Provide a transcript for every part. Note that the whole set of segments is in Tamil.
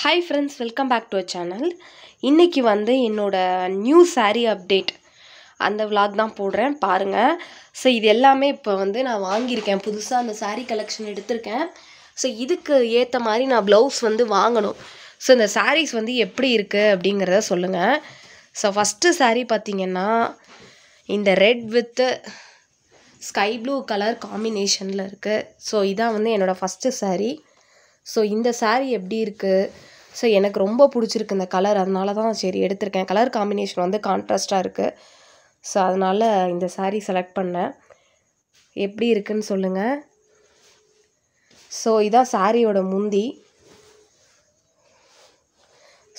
Hi friends, welcome back to a channel. இன்றைக்கி வந்து என்னோடய நியூ சாரீ அப்டேட் அந்த விலாக் தான் போடுறேன் பாருங்கள். ஸோ இது எல்லாமே இப்போ வந்து நான் வாங்கியிருக்கேன், புதுசாக அந்த சாரீ கலெக்ஷன் எடுத்திருக்கேன். ஸோ இதுக்கு ஏற்ற மாதிரி நான் ப்ளவுஸ் வந்து வாங்கணும். ஸோ இந்த சாரீஸ் வந்து எப்படி இருக்குது அப்படிங்கிறத சொல்லுங்கள். ஸோ ஃபஸ்ட்டு சாரீ பார்த்திங்கன்னா இந்த red with sky blue colour காம்பினேஷனில் இருக்குது. ஸோ இதான் வந்து என்னோடய ஃபஸ்ட்டு சாரீ. ஸோ இந்த சாரீ எப்படி இருக்குது? ஸோ எனக்கு ரொம்ப பிடிச்சிருக்கு இந்த கலர், அதனால தான் சரி எடுத்திருக்கேன். கலர் காம்பினேஷன் வந்து கான்ட்ராஸ்ட்டாக இருக்குது. ஸோ அதனால் இந்த சாரீ செலக்ட் பண்ணேன். எப்படி இருக்குன்னு சொல்லுங்கள். ஸோ இதான் சாரியோட முந்தி.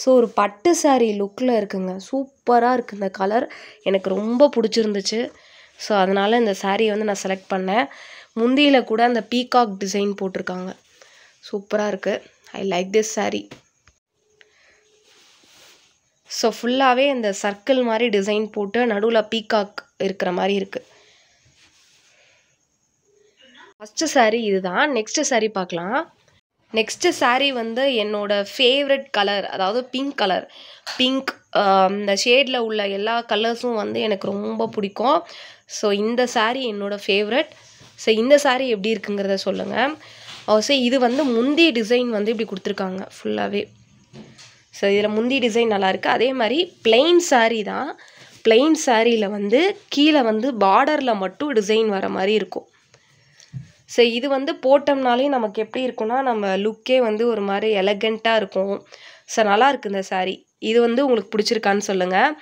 ஸோ ஒரு பட்டு சாரீ லுக்கில் இருக்குங்க, சூப்பராக இருக்குது இந்த கலர், எனக்கு ரொம்ப பிடிச்சிருந்துச்சு. ஸோ அதனால் இந்த சாரியை வந்து நான் செலக்ட் பண்ணேன். முந்தியில் கூட அந்த பீகாக் டிசைன் போட்டிருக்காங்க, சூப்பராக இருக்குது. I like this sari. So ஃபுல்லாகவே இந்த சர்க்கிள் மாதிரி டிசைன் போட்டு நடுவில் பீகாக் இருக்கிற மாதிரி இருக்குது. ஃபஸ்ட்டு சாரீ இதுதான். நெக்ஸ்ட்டு சாரீ பார்க்கலாம். நெக்ஸ்ட்டு சாரீ வந்து என்னோடய ஃபேவரட் கலர், அதாவது பிங்க் கலர். பிங்க் இந்த ஷேடில் உள்ள எல்லா கலர்ஸும் வந்து எனக்கு ரொம்ப பிடிக்கும். ஸோ இந்த சாரீ என்னோடய ஃபேவரட். ஸோ இந்த சாரீ எப்படி இருக்குங்கிறத சொல்லுங்கள். ஸோ இது வந்து முந்தி டிசைன் வந்து இப்படி கொடுத்துருக்காங்க ஃபுல்லாகவே. ஸோ இதில் முந்தி டிசைன் நல்லாயிருக்கு. அதே மாதிரி பிளெயின் சாரீ தான். பிளெயின் சாரியில் வந்து கீழே வந்து பார்டரில் மட்டும் டிசைன் வர மாதிரி இருக்கும். ஸோ இது வந்து போட்டோம்னாலே நமக்கு எப்படி இருக்குன்னா, நம்ம லுக்கே வந்து ஒரு மாதிரி எலகண்ட்டாக இருக்கும். ஸோ நல்லாயிருக்கு இந்த சாரீ. இது வந்து உங்களுக்கு பிடிச்சிருக்கான்னு சொல்லுங்கள்.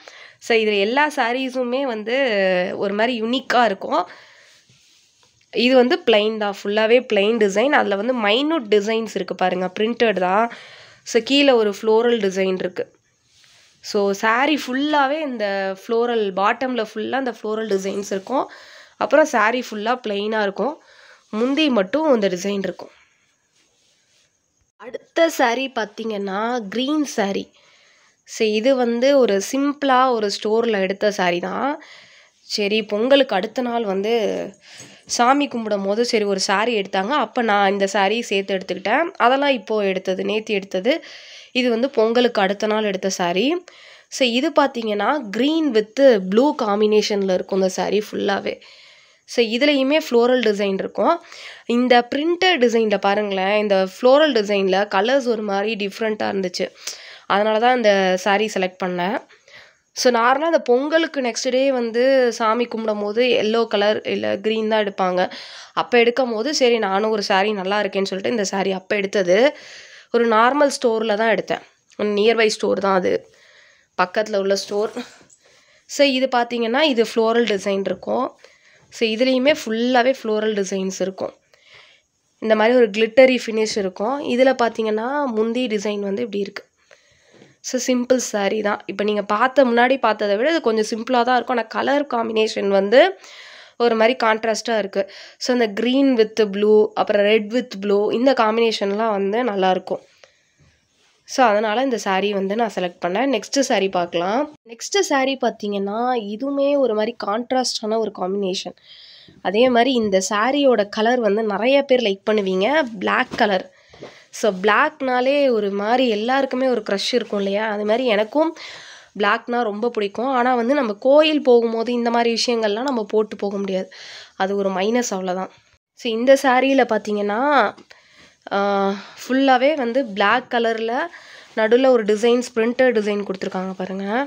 ஸோ இதில் எல்லா சாரீஸுமே வந்து ஒரு மாதிரி யுனிக்காக இருக்கும். இது வந்து பிளெயின் தான், ஃபுல்லாகவே பிளெயின் டிசைன். அதில் வந்து மைனூட் டிசைன்ஸ் இருக்குது பாருங்கள், பிரிண்டட் தான். ஸோ கீழே ஒரு ஃப்ளோரல் டிசைன் இருக்குது. ஸோ சாரீ ஃபுல்லாகவே இந்த ஃப்ளோரல், பாட்டமில் ஃபுல்லாக இந்த ஃப்ளோரல் டிசைன்ஸ் இருக்கும். அப்புறம் சாரீ ஃபுல்லாக பிளெயினாக இருக்கும், முந்தி மட்டும் இந்த டிசைன் இருக்கும். அடுத்த சாரீ பார்த்திங்கன்னா க்ரீன் சாரீ. ஸோ இது வந்து ஒரு சிம்பிளாக ஒரு ஸ்டோரில் எடுத்த சாரீ தான். சரி, பொங்கலுக்கு அடுத்த நாள் வந்து சாமி கும்பிடும் போது சரி ஒரு சாரீ எடுத்தாங்க, அப்போ நான் இந்த சாரீ சேர்த்து எடுத்துக்கிட்டேன். அதெல்லாம் இப்போது எடுத்தது, நேற்று எடுத்தது. இது வந்து பொங்கலுக்கு அடுத்த நாள் எடுத்த சாரீ. ஸோ இது பார்த்திங்கன்னா க்ரீன் வித்து ப்ளூ காம்பினேஷனில் இருக்கும் இந்த சாரீ ஃபுல்லாகவே. ஸோ இதுலேயுமே ஃப்ளோரல் டிசைன் இருக்கும். இந்த பிரிண்டட் டிசைனில் பாருங்களேன், இந்த ஃப்ளோரல் டிசைனில் கலர்ஸ் ஒரு மாதிரி டிஃப்ரெண்ட்டாக இருந்துச்சு. அதனால தான் இந்த சாரீ செலக்ட் பண்ணேன். ஸோ நார்மலாக இந்த பொங்கலுக்கு நெக்ஸ்ட் டே வந்து சாமி கும்பிடும் போது எல்லோ கலர் இல்லை க்ரீன் தான் எடுப்பாங்க. அப்போ எடுக்கும் போது சரி நானும் ஒரு சாரீ நல்லா இருக்கேன்னு சொல்லிட்டு இந்த சாரீ அப்போ எடுத்தது. ஒரு நார்மல் ஸ்டோரில் தான் எடுத்தேன், நியர்பை ஸ்டோர் தான் அது, பக்கத்தில் உள்ள ஸ்டோர். ஸோ இது பார்த்திங்கன்னா இது ஃப்ளோரல் டிசைன் இருக்கும். ஸோ இதுலேயுமே ஃபுல்லாகவே ஃப்ளோரல் டிசைன்ஸ் இருக்கும். இந்த மாதிரி ஒரு கிளிட்டரி ஃபினிஷ் இருக்கும். இதில் பார்த்திங்கன்னா முந்தி டிசைன் வந்து இப்படி இருக்குது. ஸோ சிம்பிள் சாரீ தான். இப்போ நீங்கள் முன்னாடி பார்த்ததை விட இது கொஞ்சம் சிம்பிளாக தான் இருக்கும். ஆனால் கலர் காம்பினேஷன் வந்து ஒரு மாதிரி கான்ட்ராஸ்ட்டாக இருக்குது. ஸோ இந்த க்ரீன் வித் ப்ளூ, அப்புறம் ரெட் வித் ப்ளூ, இந்த காம்பினேஷன்லாம் வந்து நல்லாயிருக்கும். ஸோ அதனால் இந்த சாரீ வந்து நான் செலக்ட் பண்ணேன். நெக்ஸ்ட்டு சாரீ பார்க்கலாம். நெக்ஸ்ட்டு சாரீ பார்த்திங்கன்னா இதுவுமே ஒரு மாதிரி கான்ட்ராஸ்டான ஒரு காம்பினேஷன். அதே மாதிரி இந்த சாரியோட கலர் வந்து நிறைய பேர் லைக் பண்ணுவீங்க, பிளாக் கலர். ஸோ பிளாக்னாலே ஒரு மாதிரி எல்லாருக்குமே ஒரு க்ரஷ் இருக்கும் இல்லையா? அது மாதிரி எனக்கும் பிளாக்னால் ரொம்ப பிடிக்கும். ஆனால் வந்து நம்ம கோயில் போகும்போது இந்த மாதிரி விஷயங்கள்லாம் நம்ம போட்டு போக முடியாது, அது ஒரு மைனஸ், அவ்வளோதான். ஸோ இந்த சாரியில் பார்த்திங்கன்னா ஃபுல்லாகவே வந்து பிளாக் கலரில் நடுவில் ஒரு டிசைன்ஸ், பிரிண்டட் டிசைன் கொடுத்துருக்காங்க பாருங்கள்.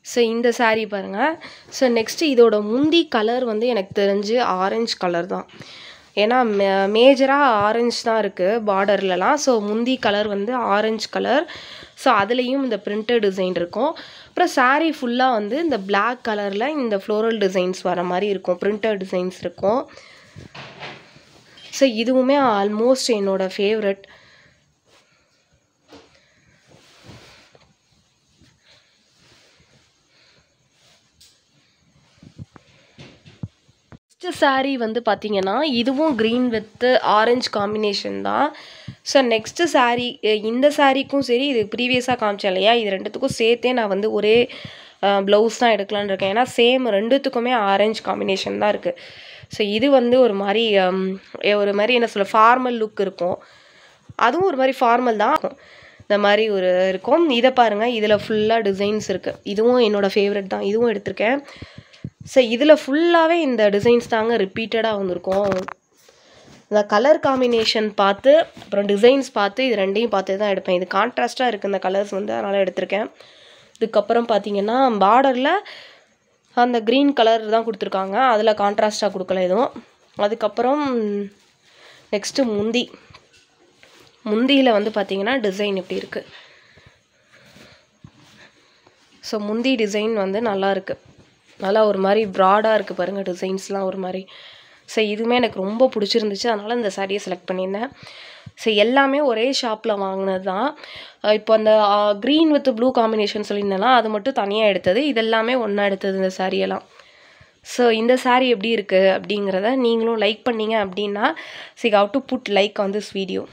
ஸோ இந்த சாரீ பாருங்கள். ஸோ நெக்ஸ்ட்டு இதோட முந்தி கலர் வந்து எனக்கு தெரிஞ்சு ஆரஞ்சு கலர் தான். ஏன்னா மேஜராக ஆரஞ்சு தான் இருக்குது பார்டர்லலாம். ஸோ முந்தி கலர் வந்து ஆரஞ்சு கலர். ஸோ அதுலேயும் இந்த பிரிண்டட் டிசைன் இருக்கும். அப்புறம் சாரீ ஃபுல்லாக வந்து இந்த பிளாக் கலரில் இந்த ஃப்ளோரல் டிசைன்ஸ் வர மாதிரி இருக்கும், பிரிண்டட் டிசைன்ஸ் இருக்கும். ஸோ இதுவுமே ஆல்மோஸ்ட் என்னோடய ஃபேவரட். நெக்ஸ்ட்டு சாரீ வந்து பார்த்திங்கன்னா இதுவும் க்ரீன் வித்து ஆரஞ்சு காம்பினேஷன் தான். ஸோ நெக்ஸ்ட்டு சாரீ, இந்த சாரீக்கும் சரி இது ப்ரீவியஸாக காமிச்சேன் இல்லையா, இது ரெண்டுத்துக்கும் சேர்த்தே நான் வந்து ஒரே ப்ளவுஸ் தான் எடுக்கலான்னு இருக்கேன். ஏன்னா சேம் ரெண்டுத்துக்குமே ஆரஞ்சு காம்பினேஷன் தான் இருக்குது. ஸோ இது வந்து ஒரு மாதிரி என்ன சொல்ல, ஃபார்மல் லுக் இருக்கும். அதுவும் ஒரு மாதிரி ஃபார்மல் தான். இந்த மாதிரி ஒரு இருக்கும். இதை பாருங்கள், இதில் ஃபுல்லாக டிசைன்ஸ் இருக்குது. இதுவும் என்னோடய ஃபேவரட் தான், இதுவும் எடுத்திருக்கேன். ஸோ இதில் ஃபுல்லாகவே இந்த டிசைன்ஸ் தாங்க ரிப்பீட்டடாக வந்திருக்கும். இந்த கலர் காம்பினேஷன் பார்த்து அப்புறம் டிசைன்ஸ் பார்த்து இது ரெண்டையும் பார்த்து தான் எடுப்பேன். இது கான்ட்ராஸ்ட்டாக இருக்குது இந்த கலர்ஸ் வந்து, அதனால் எடுத்திருக்கேன். இதுக்கப்புறம் பார்த்தீங்கன்னா பார்டரில் அந்த க்ரீன் கலர் தான் கொடுத்துருக்காங்க, அதில் கான்ட்ராஸ்ட்டாக கொடுக்கல எதுவும். அதுக்கப்புறம் நெக்ஸ்ட்டு முந்தியில் வந்து பார்த்திங்கன்னா டிசைன் எப்படி இருக்குது. ஸோ முந்தி டிசைன் வந்து நல்லா இருக்குது, நல்லா ஒரு மாதிரி ப்ராடாக இருக்குது பாருங்கள் டிசைன்ஸ்லாம் ஒரு மாதிரி. ஸோ இதுவுமே எனக்கு ரொம்ப பிடிச்சிருந்துச்சு, அதனால் இந்த சாரியை செலக்ட் பண்ணியிருந்தேன். ஸோ எல்லாமே ஒரே ஷாப்பில் வாங்கினது தான். இப்போ அந்த க்ரீன் வித் ப்ளூ காம்பினேஷன் சொல்லியிருந்தேன்னா அது மட்டும் தனியாக எடுத்தது, இதெல்லாமே ஒன்றா எடுத்தது இந்த சாரியெல்லாம். ஸோ இந்த சாரீ எப்படி இருக்குது அப்படிங்கிறத நீங்களும் லைக் பண்ணிங்க அப்படின்னா how to put like on this video.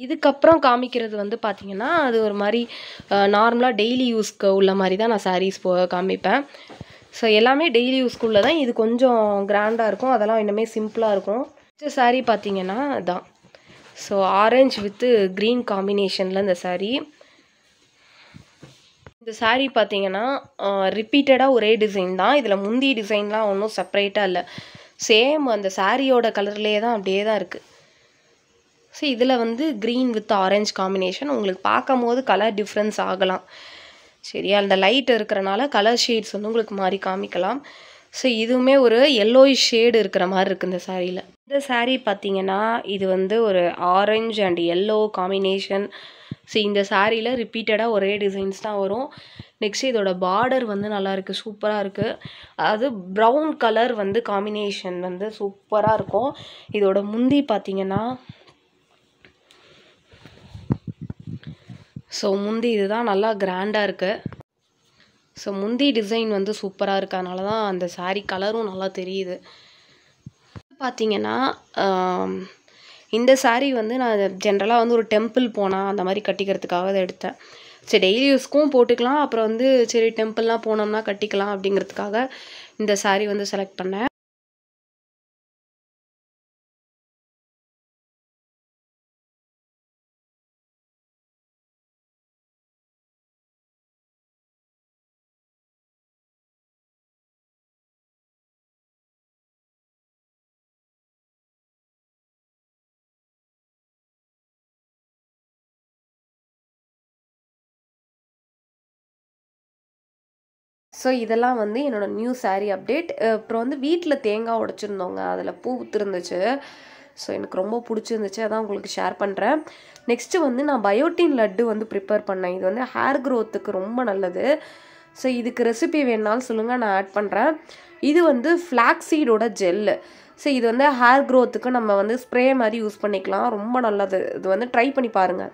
இதுக்கப்புறம் காமிக்கிறது வந்து பார்த்திங்கன்னா அது ஒரு மாதிரி நார்மலாக டெய்லி யூஸ்க்கு உள்ள மாதிரி தான் நான் சாரீஸ் காமிப்பேன். ஸோ எல்லாமே டெய்லி யூஸ்க்குள்ளே தான். இது கொஞ்சம் கிராண்டாக இருக்கும், அதெல்லாம் இன்னுமே சிம்பிளாக இருக்கும். சாரீ பார்த்திங்கன்னா அதுதான். ஸோ ஆரஞ்சு வித்து க்ரீன் காம்பினேஷனில் இந்த சாரீ. இந்த சாரீ பார்த்திங்கன்னா ரிப்பீட்டடாக ஒரே டிசைன் தான். இதில் முந்தி டிசைன்லாம் ஒன்றும் செப்பரேட்டாக இல்லை, சேம் அந்த சாரியோட கலர்லேயே தான் அப்படியே தான் இருக்குது. ஸோ இதில் வந்து க்ரீன் வித் ஆரஞ்ச் காம்பினேஷன். உங்களுக்கு பார்க்கும் போது கலர் டிஃப்ரென்ஸ் ஆகலாம் சரியா, அந்த லைட் இருக்கிறனால கலர் ஷேட்ஸ் வந்து உங்களுக்கு மாறி காமிக்கலாம். ஸோ இதுவுமே ஒரு எல்லோயிஷ் ஷேடு இருக்கிற மாதிரி இருக்குது இந்த சாரியில். இந்த சாரீ பார்த்திங்கன்னா இது வந்து ஒரு orange and yellow combination. So இந்த சாரியில் ரிப்பீட்டடாக ஒரே டிசைன்ஸ் தான் வரும். நெக்ஸ்ட் இதோட பார்டர் வந்து நல்லாயிருக்கு, சூப்பராக இருக்குது. அது ப்ரௌன் கலர் வந்து காம்பினேஷன் வந்து சூப்பராக இருக்கும். இதோட முந்தி பார்த்திங்கன்னா ஸோ முந்தி இதுதான் நல்லா கிராண்டாக இருக்குது. ஸோ முந்தி டிசைன் வந்து சூப்பராக இருக்குது, அதனால தான் அந்த சாரீ கலரும் நல்லா தெரியுது. பார்த்திங்கன்னா இந்த சாரீ வந்து நான் ஜென்ரலாக வந்து ஒரு டெம்பிள் போனால் அந்த மாதிரி கட்டிக்கிறதுக்காக அதை எடுத்தேன். சரி டெய்லி யூஸ்க்கும் போட்டுக்கலாம், அப்புறம் வந்து சரி டெம்பிள்லாம் போனோம்னா கட்டிக்கலாம் அப்படிங்கிறதுக்காக இந்த சாரீ வந்து செலக்ட் பண்ணேன். ஸோ இதெல்லாம் வந்து என்னோடய நியூ சாரீ அப்டேட். அப்புறம் வந்து வீட்டில் தேங்காய் உடைச்சிருந்தோங்க, அதில் பூ ஊற்றுருந்துச்சு. ஸோ எனக்கு ரொம்ப பிடிச்சிருந்துச்சு, அதான் உங்களுக்கு ஷேர் பண்ணுறேன். நெக்ஸ்ட்டு வந்து நான் பயோட்டின் லட்டு வந்து ப்ரிப்பேர் பண்ணேன். இது வந்து ஹேர் க்ரோத்துக்கு ரொம்ப நல்லது. ஸோ இதுக்கு ரெசிபி வேணுனாலும் சொல்லுங்கள், நான் ஆட் பண்ணுறேன். இது வந்து ஃப்ளாக்ஸீடோட ஜெல்லு. ஸோ இது வந்து ஹேர் க்ரோத்துக்கு நம்ம வந்து ஸ்ப்ரே மாதிரி யூஸ் பண்ணிக்கலாம், ரொம்ப நல்லது. இது வந்து ட்ரை பண்ணி பாருங்கள்.